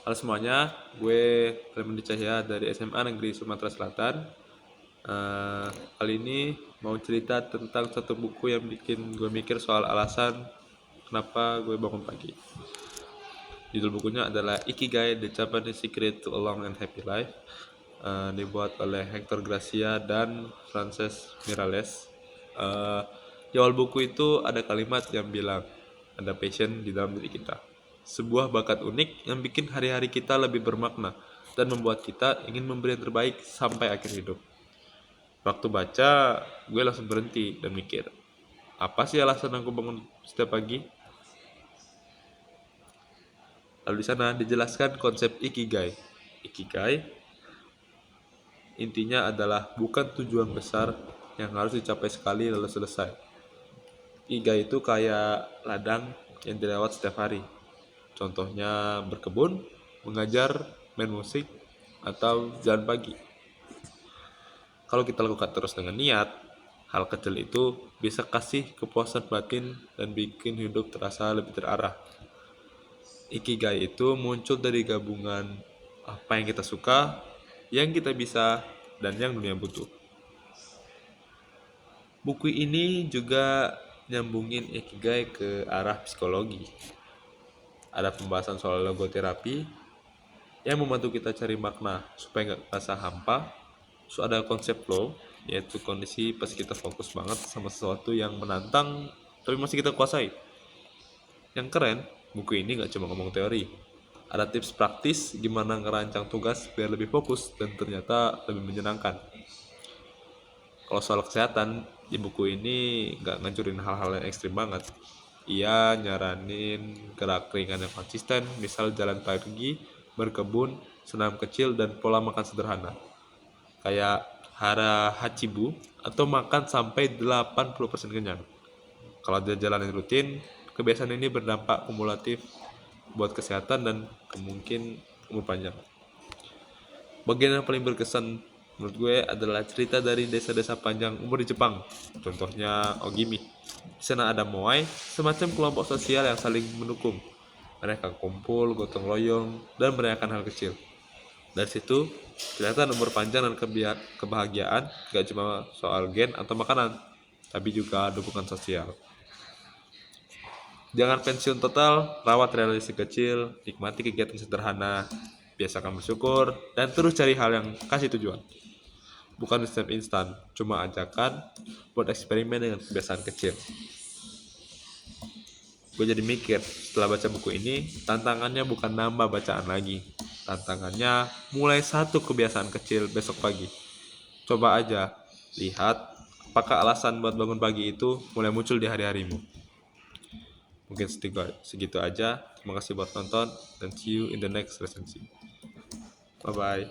Halo semuanya, gue Clement Cahya dari SMA Negeri Sumatera Selatan. Kali ini mau cerita tentang satu buku yang bikin gue mikir soal alasan kenapa gue bangun pagi. Judul bukunya adalah Ikigai: The Japanese Secret to a Long and Happy Life. Dibuat oleh Hector Gracia dan Frances Miralles. Di awal buku itu ada kalimat yang bilang ada passion di dalam diri kita, sebuah bakat unik yang bikin hari-hari kita lebih bermakna dan membuat kita ingin memberi yang terbaik sampai akhir hidup. Waktu baca, gue langsung berhenti dan mikir, apa sih alasan aku bangun setiap pagi? Lalu di sana dijelaskan konsep Ikigai. Ikigai intinya adalah bukan tujuan besar yang harus dicapai sekali lalu selesai. Ikigai itu kayak ladang yang dilewat setiap hari. Contohnya berkebun, mengajar, main musik, atau jalan pagi. Kalau kita lakukan terus dengan niat, hal kecil itu bisa kasih kepuasan batin dan bikin hidup terasa lebih terarah. Ikigai itu muncul dari gabungan apa yang kita suka, yang kita bisa, dan yang dunia butuh. Buku ini juga nyambungin Ikigai ke arah psikologi. Ada pembahasan soal logoterapi yang membantu kita cari makna supaya nggak terasa hampa. So ada konsep flow, yaitu kondisi pas kita fokus banget sama sesuatu yang menantang tapi masih kita kuasai. Yang keren, buku ini nggak cuma ngomong teori. Ada tips praktis gimana ngerancang tugas biar lebih fokus dan ternyata lebih menyenangkan. Kalau soal kesehatan, di buku ini nggak ngancurin hal-hal yang ekstrim banget. Ia nyaranin gerak ringan yang konsisten, misal jalan pagi, berkebun, senam kecil, dan pola makan sederhana. Kayak hara hachibu atau makan sampai 80% kenyang. Kalau dia jalanin rutin, kebiasaan ini berdampak kumulatif buat kesehatan dan kemungkinan umur panjang. Bagian yang paling berkesan menurut gue adalah cerita dari desa-desa panjang umur di Jepang. Contohnya Ogimi. Di sana ada moai, semacam kelompok sosial yang saling mendukung. Mereka kumpul, gotong royong, dan merayakan hal kecil. Dari situ, kelihatan umur panjang dan kebahagiaan gak cuma soal gen atau makanan, tapi juga dukungan sosial. Jangan pensiun total, rawat relasi kecil, nikmati kegiatan sederhana, biasakan bersyukur, dan terus cari hal yang kasih tujuan. Bukan step instan, cuma ajakan buat eksperimen dengan kebiasaan kecil. Gue jadi mikir, setelah baca buku ini, tantangannya bukan nambah bacaan lagi. Tantangannya mulai satu kebiasaan kecil besok pagi. Coba aja, lihat apakah alasan buat bangun pagi itu mulai muncul di hari-harimu. Mungkin segitu aja. Terima kasih buat nonton, dan see you in the next resensi. Bye-bye.